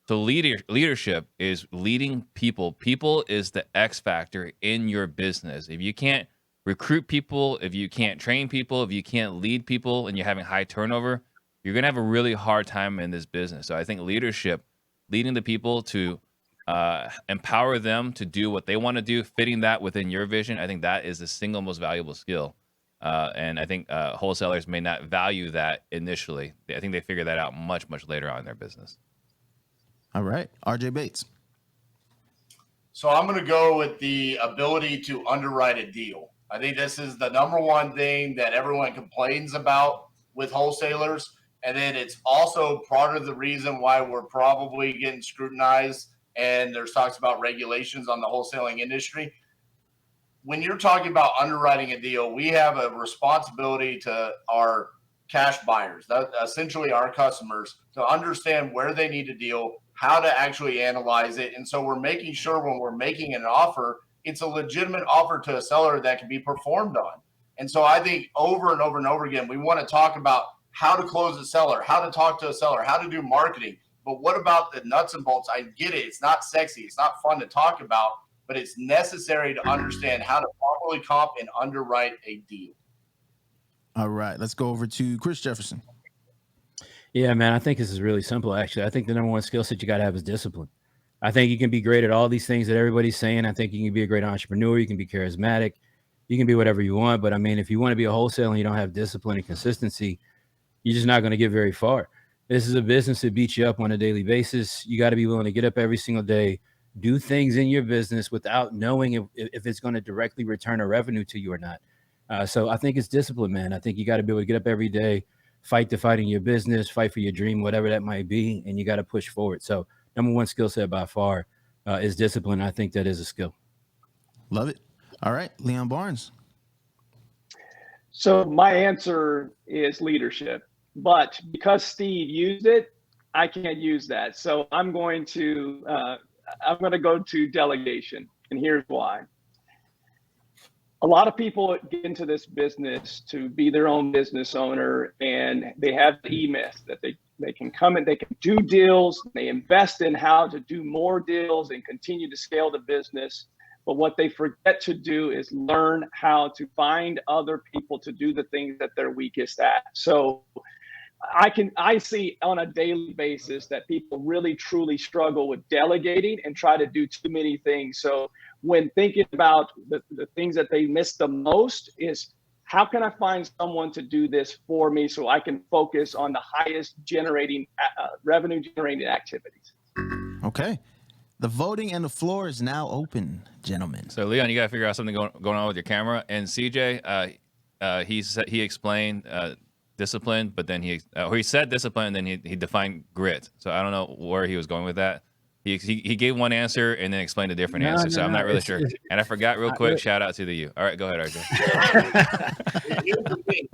So leadership is leading people. People is the X factor in your business. If you can't recruit people, if you can't train people, if you can't lead people, and you're having high turnover, you're going to have a really hard time in this business. So I think leadership, leading the people to empower them to do what they want to do, fitting that within your vision, I think that is the single most valuable skill. And I think wholesalers may not value that initially. I think they figure that out much, much later on in their business. All right, RJ Bates. So I'm going to go with the ability to underwrite a deal. I think this is the number one thing that everyone complains about with wholesalers. And then it's also part of the reason why we're probably getting scrutinized, and there's talks about regulations on the wholesaling industry. When you're talking about underwriting a deal, we have a responsibility to our cash buyers, essentially our customers, to understand where they need a deal, how to actually analyze it. And so we're making sure when we're making an offer, it's a legitimate offer to a seller that can be performed on. And so I think over and over and over again, we want to talk about how to close a seller, how to talk to a seller, how to do marketing. But what about the nuts and bolts? I get it. It's not sexy. It's not fun to talk about, but it's necessary to understand how to properly comp and underwrite a deal. All right, let's go over to Chris Jefferson. Yeah, man, I think this is really simple, actually. I think the number one skill set you got to have is discipline. I think you can be great at all these things that everybody's saying. I think you can be a great entrepreneur. You can be charismatic. You can be whatever you want. But, I mean, if you want to be a wholesaler and you don't have discipline and consistency, you're just not going to get very far. This is a business that beats you up on a daily basis. You got to be willing to get up every single day, do things in your business without knowing if it's going to directly return a revenue to you or not. So I think it's discipline, man. I think you got to be able to get up every day, fight the fight in your business, fight for your dream, whatever that might be, and you got to push forward. So number one skill set by far is discipline. I think that is a skill. Love it. All right, Leon Barnes. So my answer is leadership, but because Steve used it, I can't use that. So I'm going to go to delegation, and here's why. A lot of people get into this business to be their own business owner, and they have the e-myth that they can come and they can do deals. They invest in how to do more deals and continue to scale the business. But what they forget to do is learn how to find other people to do the things that they're weakest at. So I see on a daily basis that people really truly struggle with delegating and try to do too many things. So when thinking about the things that they miss the most is, how can I find someone to do this for me so I can focus on the highest revenue generating activities? Okay. The voting and the floor is now open, gentlemen. So Leon, you got to figure out something going on with your camera. And CJ, he explained discipline, but then he said discipline, and then he defined grit. So I don't know where he was going with that. He gave one answer and then explained a different answer, so I'm not really sure. And I forgot real quick. Shout out to you. All right, go ahead, RJ. Here's the thing.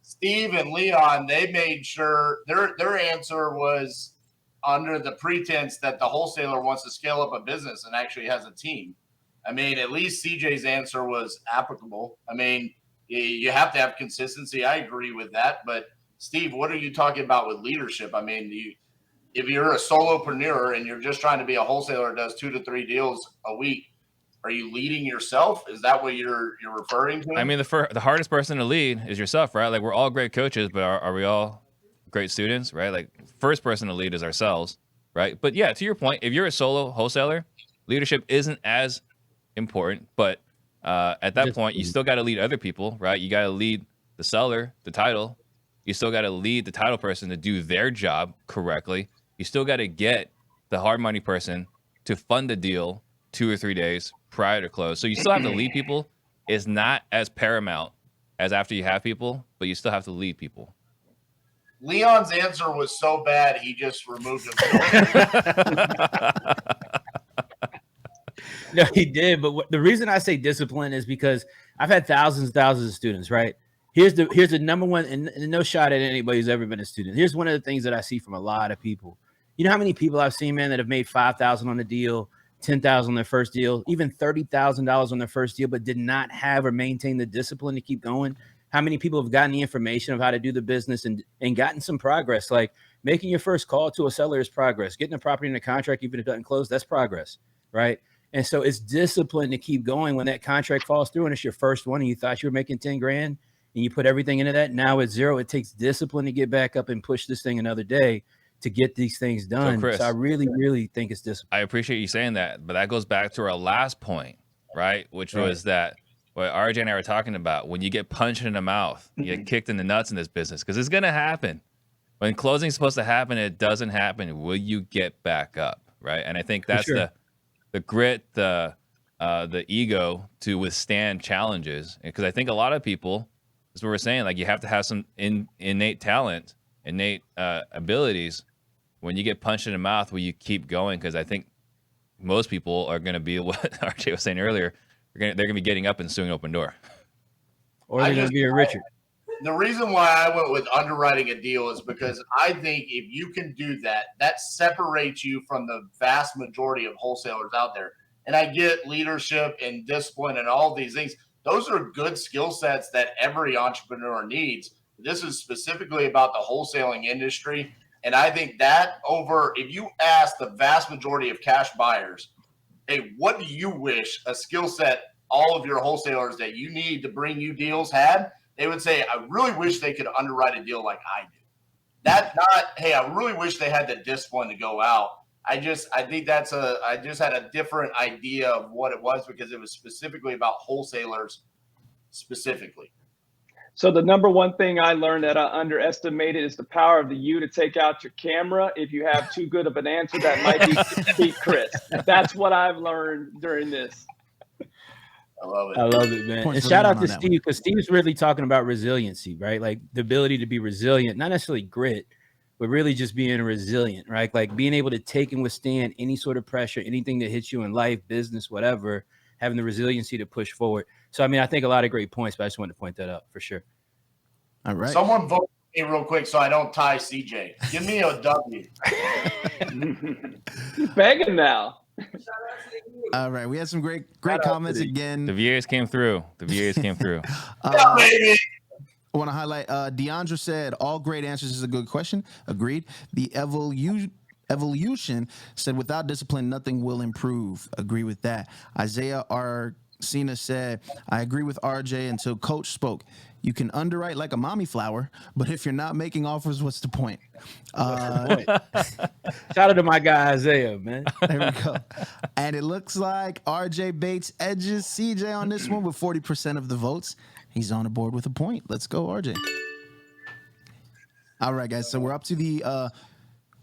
Steve and Leon, they made sure their answer was under the pretense that the wholesaler wants to scale up a business and actually has a team. I mean, at least CJ's answer was applicable. I mean, you have to have consistency. I agree with that. But Steve, what are you talking about with leadership? I mean, if you're a solopreneur and you're just trying to be a wholesaler that does 2 to 3 deals a week, are you leading yourself? Is that what you're referring to? I mean, the hardest person to lead is yourself, right? Like, we're all great coaches, but are we all great students, right? Like, first person to lead is ourselves, right? But yeah, to your point, if you're a solo wholesaler, leadership isn't as important, but at that point, you still got to lead other people, right? You got to lead the seller, the title. You still got to lead the title person to do their job correctly. You still got to get the hard money person to fund the deal 2 or 3 days prior to close. So you still have to lead people. It's not as paramount as after you have people, but you still have to lead people. Leon's answer was so bad, he just removed himself. No, he did. But the reason I say discipline is because I've had thousands and thousands of students, right? Here's the number one, and no shot at anybody who's ever been a student. Here's one of the things that I see from a lot of people. You know how many people I've seen, man, that have made $5,000 on a deal, $10,000 on their first deal, even $30,000 on their first deal, but did not have or maintain the discipline to keep going? How many people have gotten the information of how to do the business and gotten some progress? Like making your first call to a seller is progress. Getting a property in a contract, even if it doesn't close, that's progress, right? And so it's discipline to keep going when that contract falls through and it's your first one and you thought you were making 10 grand and you put everything into that. Now it's zero. It takes discipline to get back up and push this thing another day to get these things done. So, Chris, I really, really think it's discipline. I appreciate you saying that, but that goes back to our last point, right? Which was that what RJ and I were talking about. When you get punched in the mouth, you get kicked in the nuts in this business, because it's going to happen. When closing is supposed to happen, it doesn't happen. Will you get back up, right? And I think that's the grit, the ego to withstand challenges. Because I think a lot of people, as we were saying, like you have to have some innate talent, innate abilities. When you get punched in the mouth, will you keep going? Because I think most people are going to be what RJ was saying earlier. They're going to be getting up and suing OpenDoor. Or they're going to be a Richard. The reason why I went with underwriting a deal is because I think if you can do that, that separates you from the vast majority of wholesalers out there. And I get leadership and discipline and all these things. Those are good skill sets that every entrepreneur needs. This is specifically about the wholesaling industry. And I think that if you ask the vast majority of cash buyers, hey, what do you wish a skill set all of your wholesalers that you need to bring you deals had? They would say, I really wish they could underwrite a deal like I do. That's not, hey, I really wish they had the discipline to go out. I think I just had a different idea of what it was because it was specifically about wholesalers specifically. So the number one thing I learned that I underestimated is the power of the U to take out your camera. If you have too good of an answer, that might be Chris. That's what I've learned during this. I love it. I love it, man. And shout out to Steve, because Steve's really talking about resiliency, right? Like the ability to be resilient, not necessarily grit, but really just being resilient, right? Like being able to take and withstand any sort of pressure, anything that hits you in life, business, whatever, having the resiliency to push forward. So, I mean, I think a lot of great points, but I just wanted to point that out for sure. All right. Someone vote me real quick so I don't tie CJ. Give me a W. He's begging now. All right. We had some great comments again. The VAs came through. Baby. I want to highlight Deandra said, all great answers is a good question. Agreed. The evolution said, without discipline, nothing will improve. Agree with that. Isaiah R. Cena said, I agree with RJ until coach spoke. You can underwrite like a mommy flower, but if you're not making offers, what's the point? Shout out to my guy Isaiah, man. There we go. And it looks like RJ Bates edges CJ on this one with 40% of the votes. He's on the board with a point. Let's go, RJ. All right, guys. So we're up to the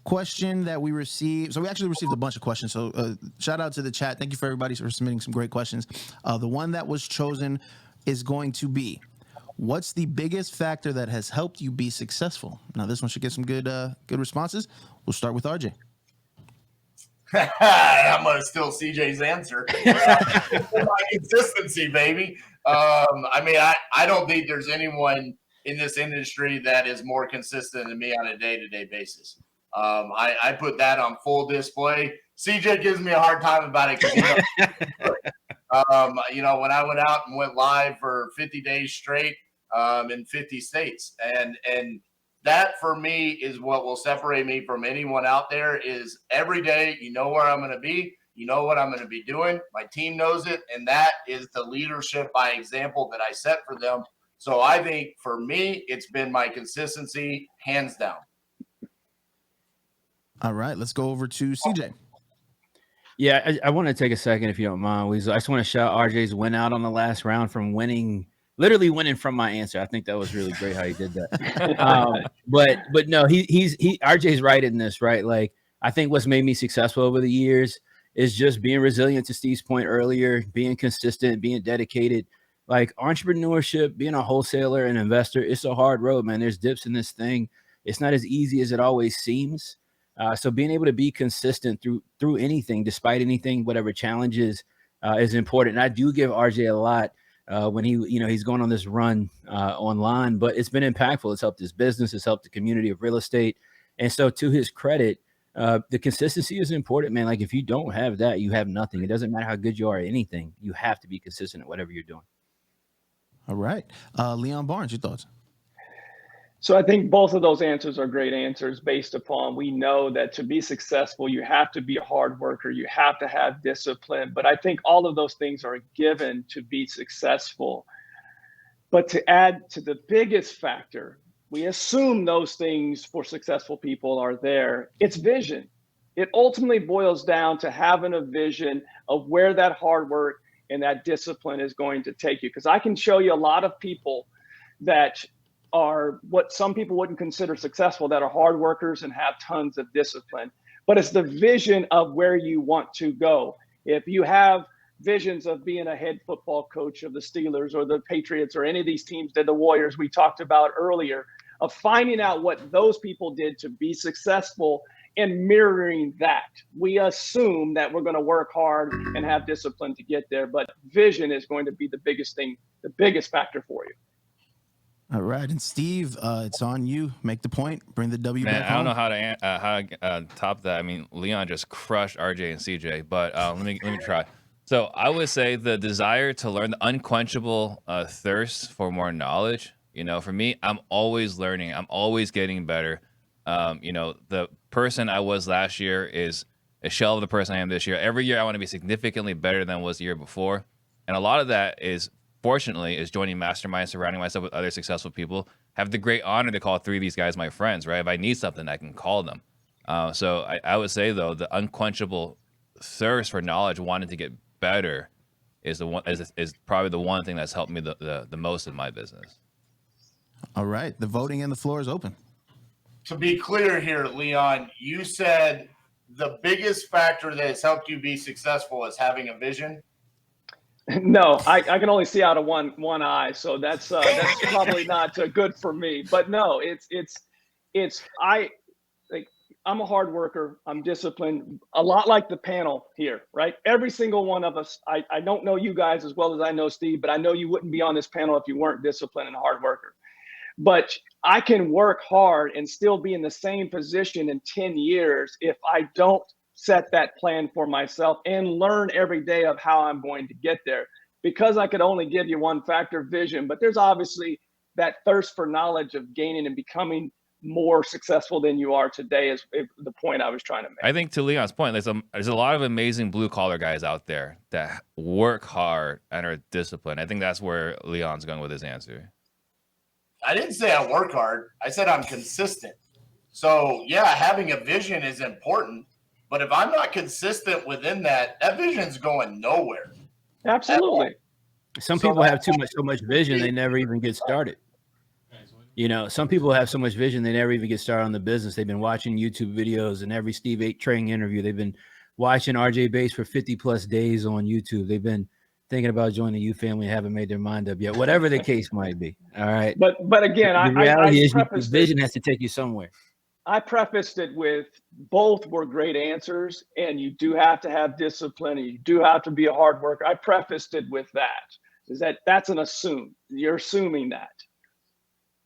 question that we received. So we actually received a bunch of questions. So shout out to the chat. Thank you for everybody for submitting some great questions. The one that was chosen is going to be, what's the biggest factor that has helped you be successful? Now, this one should get some good responses. We'll start with RJ. I'm gonna steal CJ's answer. My consistency, baby. I mean, I don't think there's anyone in this industry that is more consistent than me on a day-to-day basis. I put that on full display. CJ gives me a hard time about it because you know, when I went out and went live for 50 days straight in 50 states, and that for me is what will separate me from anyone out there. Is every day, you know where I'm going to be, you know what I'm going to be doing. My team knows it, and that is the leadership by example that I set for them. So I think for me, it's been my consistency, hands down. All right, let's go over to CJ. Yeah, I want to take a second, if you don't mind, Weasel. I just want to shout RJ's win out on the last round from literally winning from my answer. I think that was really great how he did that. But no, RJ's right in this, right? Like, I think what's made me successful over the years is just being resilient, to Steve's point earlier, being consistent, being dedicated. Like, entrepreneurship, being a wholesaler and investor, it's a hard road, man. There's dips in this thing. It's not as easy as it always seems. So being able to be consistent through anything, despite anything, whatever challenges, is important. And I do give RJ a lot when he's going on this run online, but it's been impactful. It's helped his business. It's helped the community of real estate. And so to his credit, the consistency is important, man. Like, if you don't have that, you have nothing. It doesn't matter how good you are at anything. You have to be consistent at whatever you're doing. All right. Leon Barnes, your thoughts? So I think both of those answers are great answers based upon, we know that to be successful, you have to be a hard worker. You have to have discipline. But I think all of those things are given to be successful. But to add to the biggest factor, we assume those things for successful people are there. It's vision. It ultimately boils down to having a vision of where that hard work and that discipline is going to take you. Because I can show you a lot of people that are what some people wouldn't consider successful, that are hard workers and have tons of discipline. But it's the vision of where you want to go. If you have visions of being a head football coach of the Steelers or the Patriots or any of these teams, the Warriors we talked about earlier, of finding out what those people did to be successful and mirroring that, we assume that we're going to work hard and have discipline to get there. But vision is going to be the biggest thing, the biggest factor for you. All right, and Steve, it's on you. Make the point. Bring the W Man, back home. I don't know how to top that. I mean, Leon just crushed RJ and CJ, but let me try. So I would say the desire to learn, the unquenchable thirst for more knowledge. You know, for me, I'm always learning. I'm always getting better. You know, the person I was last year is a shell of the person I am this year. Every year I want to be significantly better than I was the year before. And a lot of that is, fortunately, is joining masterminds, surrounding myself with other successful people. Have the great honor to call 3 of these guys my friends, right? If I need something, I can call them. So I would say, though, the unquenchable thirst for knowledge, wanting to get better, is probably the one thing that's helped me the most in my business. All right, the voting and the floor is open. To be clear here, Leon, you said the biggest factor that has helped you be successful is having a vision. No, I can only see out of one eye, so that's probably not good for me. But no, I'm a hard worker. I'm disciplined, a lot like the panel here, right? Every single one of us. I don't know you guys as well as I know Steve, but I know you wouldn't be on this panel if you weren't disciplined and a hard worker. But I can work hard and still be in the same position in 10 years if I don't set that plan for myself and learn every day of how I'm going to get there. Because I could only give you one factor, vision, but there's obviously that thirst for knowledge of gaining and becoming more successful than you are today is the point I was trying to make. I think to Leon's point, there's a lot of amazing blue collar guys out there that work hard and are disciplined. I think that's where Leon's going with his answer. I didn't say I work hard. I said I'm consistent. So yeah, having a vision is important. But if I'm not consistent within that vision's going nowhere. Absolutely. Some people have so much vision, they never even get started. You know, some people have so much vision, they never even get started on the business. They've been watching YouTube videos and every Steve 8 training interview. They've been watching RJ Bates for 50 plus days on YouTube. They've been thinking about joining the U family and haven't made their mind up yet, whatever the case might be. All right. But again, the reality is your vision has to take you somewhere. I prefaced it with both were great answers, and you do have to have discipline, and you do have to be a hard worker. I prefaced it with that. That's an assume. You're assuming that.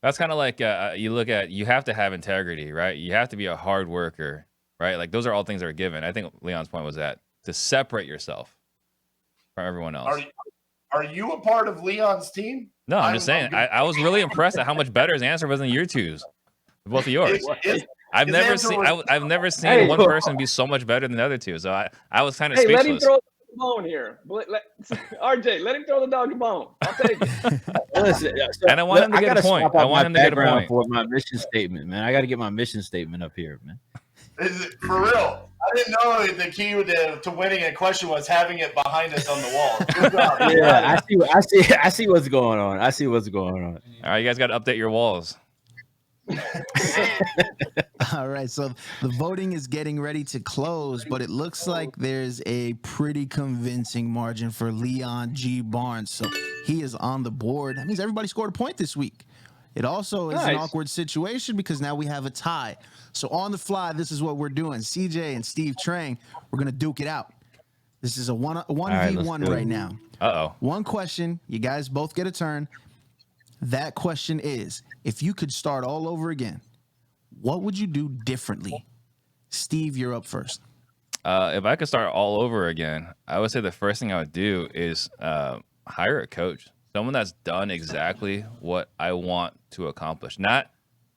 That's kind of like you have to have integrity, right? You have to be a hard worker, right? Like those are all things that are given. I think Leon's point was that to separate yourself from everyone else. Are you a part of Leon's team? No, I'm just saying. I was really impressed at how much better his answer was than your two's, both of yours. I've never seen one person be so much better than the other two. So I was kind of speechless. Let him throw the bone here. RJ, let him throw the dog a bone. I'll take it. Listen, and I want him to get a point. I want him to get a point for my mission statement, man. I got to get my mission statement up here, man. Is it for real? I didn't know the key to winning a question was having it behind us on the wall. Good job. Yeah, I see what's going on. I see what's going on. All right, you guys got to update your walls. All right, so the voting is getting ready to close, but it looks like there's a pretty convincing margin for Leon G. Barnes. So he is on the board. That means everybody scored a point this week. It also is an awkward situation because now we have a tie. So on the fly, this is what we're doing. CJ and Steve Trang, we're going to duke it out. This is a 1v1 right now. Uh-oh. One question. You guys both get a turn. That question is, if you could start all over again, what would you do differently? Steve, you're up first. If I could start all over again, I would say the first thing I would do is hire a coach. Someone that's done exactly what I want to accomplish. Not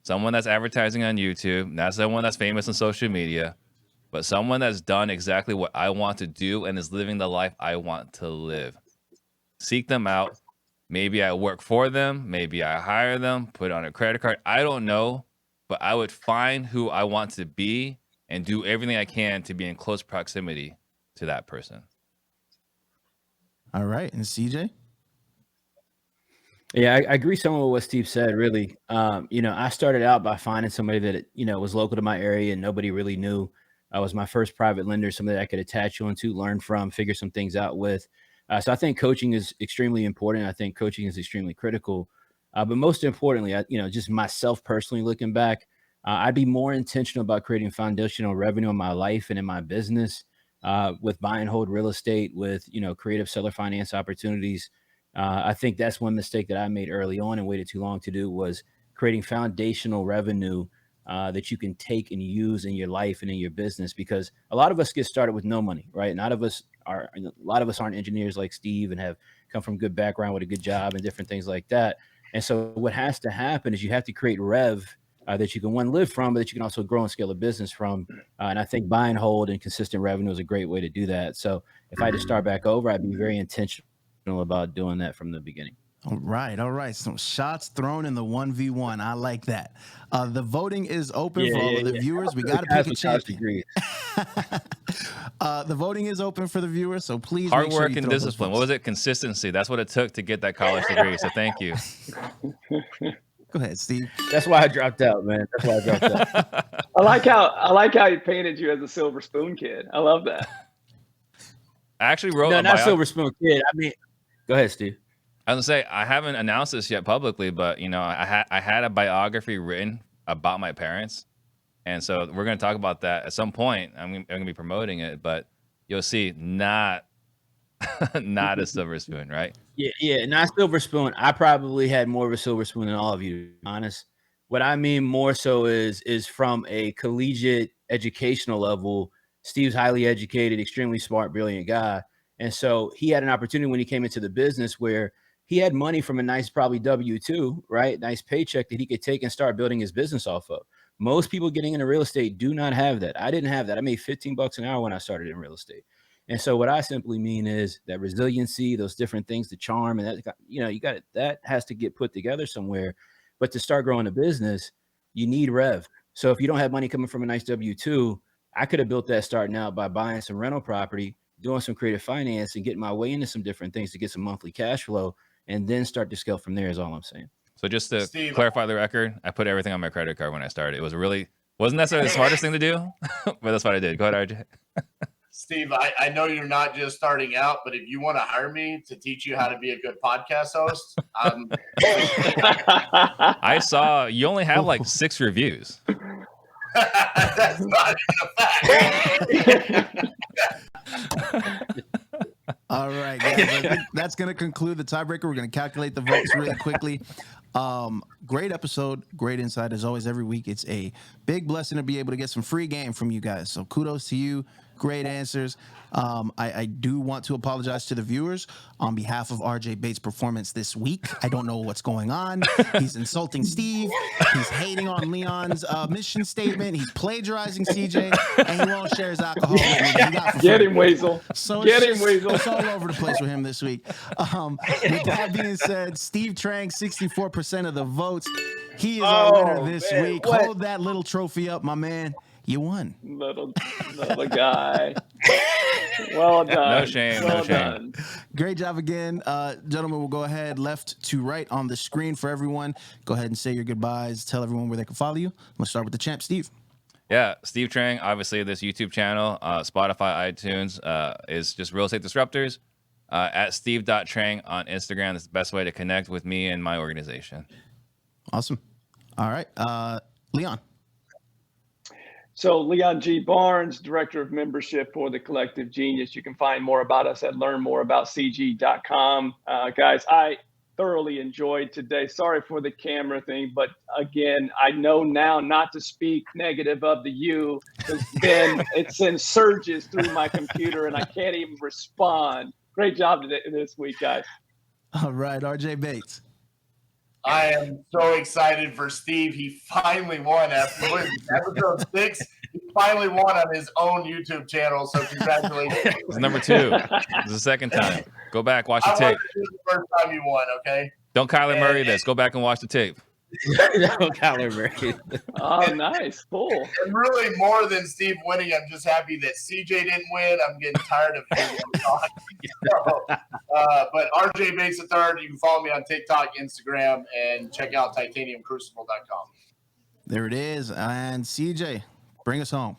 someone that's advertising on YouTube, not someone that's famous on social media, but someone that's done exactly what I want to do and is living the life I want to live. Seek them out. Maybe I work for them. Maybe I hire them, put on a credit card. I don't know, but I would find who I want to be and do everything I can to be in close proximity to that person. All right. And CJ? Yeah, I agree somewhat with what Steve said, really. I started out by finding somebody that, was local to my area and nobody really knew. I was my first private lender, somebody that I could attach on to, learn from, figure some things out with. So I think coaching is extremely important. I think coaching is extremely critical. But most importantly, just myself personally looking back, I'd be more intentional about creating foundational revenue in my life and in my business with buy and hold real estate, with, creative seller finance opportunities. I think that's one mistake that I made early on and waited too long to do, was creating foundational revenue that you can take and use in your life and in your business, because a lot of us get started with no money, right? A lot of us aren't engineers like Steve and have come from good background with a good job and different things like that. And so what has to happen is you have to create rev that you can live from, but that you can also grow and scale a business from. And I think buy and hold and consistent revenue is a great way to do that. So if I had to start back over, I'd be very intentional about doing that from the beginning. All right. Some shots thrown in the 1v1. I like that. The voting is open for all of the viewers. We got to pick a champion. The voting is open for the viewers, so please hard work and discipline. What was it? Consistency. That's what it took to get that college degree. So thank you. Go ahead, Steve. That's why I dropped out, man. That's why I dropped out. I like how he painted you as a silver spoon kid. I love that. I actually wrote not silver spoon kid. I mean, go ahead, Steve. I was gonna say, I haven't announced this yet publicly, but I had a biography written about my parents, and so we're gonna talk about that at some point. I'm gonna be promoting it, but you'll see, not a silver spoon, right? Yeah, not silver spoon. I probably had more of a silver spoon than all of you, to be honest. What I mean more so is from a collegiate educational level. Steve's highly educated, extremely smart, brilliant guy, and so he had an opportunity when he came into the business where he had money from a nice, probably W-2, right? Nice paycheck that he could take and start building his business off of. Most people getting into real estate do not have that. I didn't have that. I made $15 an hour when I started in real estate. And so what I simply mean is that resiliency, those different things, the charm, and that, that has to get put together somewhere. But to start growing a business, you need rev. So if you don't have money coming from a nice W-2, I could have built that starting out by buying some rental property, doing some creative finance, and getting my way into some different things to get some monthly cash flow, and then start to scale from there, is all I'm saying. So just to clarify the record, I put everything on my credit card when I started. It wasn't necessarily the smartest thing to do, but that's what I did. Go ahead, RJ. Steve, I know you're not just starting out, but if you want to hire me to teach you how to be a good podcast host, I saw you only have like 6 reviews. That's not even a fact. All right, guys. I think that's going to conclude the tiebreaker. We're going to calculate the votes really quickly. Great episode, great insight as always. Every week, it's a big blessing to be able to get some free game from you guys. So kudos to you. Great answers. I do want to apologize to the viewers on behalf of RJ Bates' performance this week. I don't know what's going on. He's insulting Steve. He's hating on Leon's mission statement. He's plagiarizing CJ, and he won't share his alcohol with me. He got for Get free. him, Weasel. So Get it's him, Weasel. It's all over the place with him this week. With that being said, Steve Trang, 64% of the votes. He is our winner this week. what? Hold that little trophy up, my man. You won. Little guy. Well done. No shame, Well no shame. done. Great job again. Gentlemen, we'll go ahead left to right on the screen for everyone. Go ahead and say your goodbyes. Tell everyone where they can follow you. Let's start with the champ, Steve. Yeah, Steve Trang, obviously this YouTube channel, Spotify, iTunes, is just Real Estate Disruptors. At steve.trang on Instagram. That's the best way to connect with me and my organization. Awesome. All right. Leon. So Leon G. Barnes, Director of Membership for the Collective Genius. You can find more about us at learnmoreaboutcg.com. Guys, I thoroughly enjoyed today. Sorry for the camera thing, but again, I know now not to speak negative of the U, because then it sends surges through my computer and I can't even respond. Great job today, this week, guys. All right. RJ Bates. I am so excited for Steve. He finally won after episode 6. He finally won on his own YouTube channel. So congratulations. It's number 2. It's the second time. Go back, watch the I tape. wanted to do the first time you won, okay? Don't Kyler Murray this. Go back and watch the tape. Kyler Murray. Oh, nice. Cool. And really, more than Steve winning, I'm just happy that CJ didn't win. I'm getting tired of him talking. So, but RJ Bates III, you can follow me on TikTok, Instagram, and check out titaniumcrucible.com. There it is. And CJ, bring us home.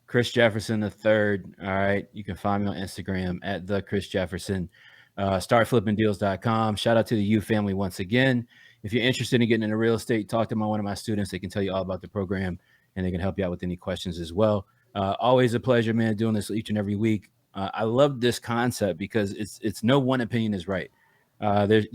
Chris Jefferson III. All right. You can find me on Instagram at the Chris Jefferson. Startflippingdeals.com. Shout out to the U family once again. If you're interested in getting into real estate, talk to one of my students. They can tell you all about the program and they can help you out with any questions as well. Always a pleasure, man, doing this each and every week. I love this concept because it's no one opinion is right. There's,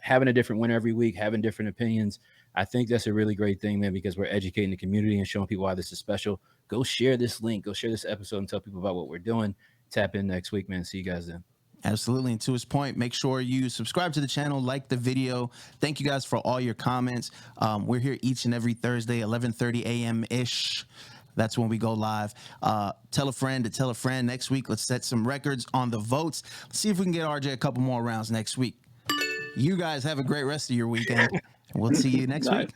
having a different winner every week, having different opinions. I think that's a really great thing, man, because we're educating the community and showing people why this is special. Go share this link, go share this episode and tell people about what we're doing. Tap in next week, man. See you guys then. Absolutely. And to his point, make sure you subscribe to the channel, like the video. Thank you guys for all your comments. We're here each and every Thursday, 11:30 a.m.-ish. That's when we go live. Tell a friend to tell a friend. Next week, let's set some records on the votes. Let's see if we can get RJ a couple more rounds next week. You guys have a great rest of your weekend. We'll see you next week.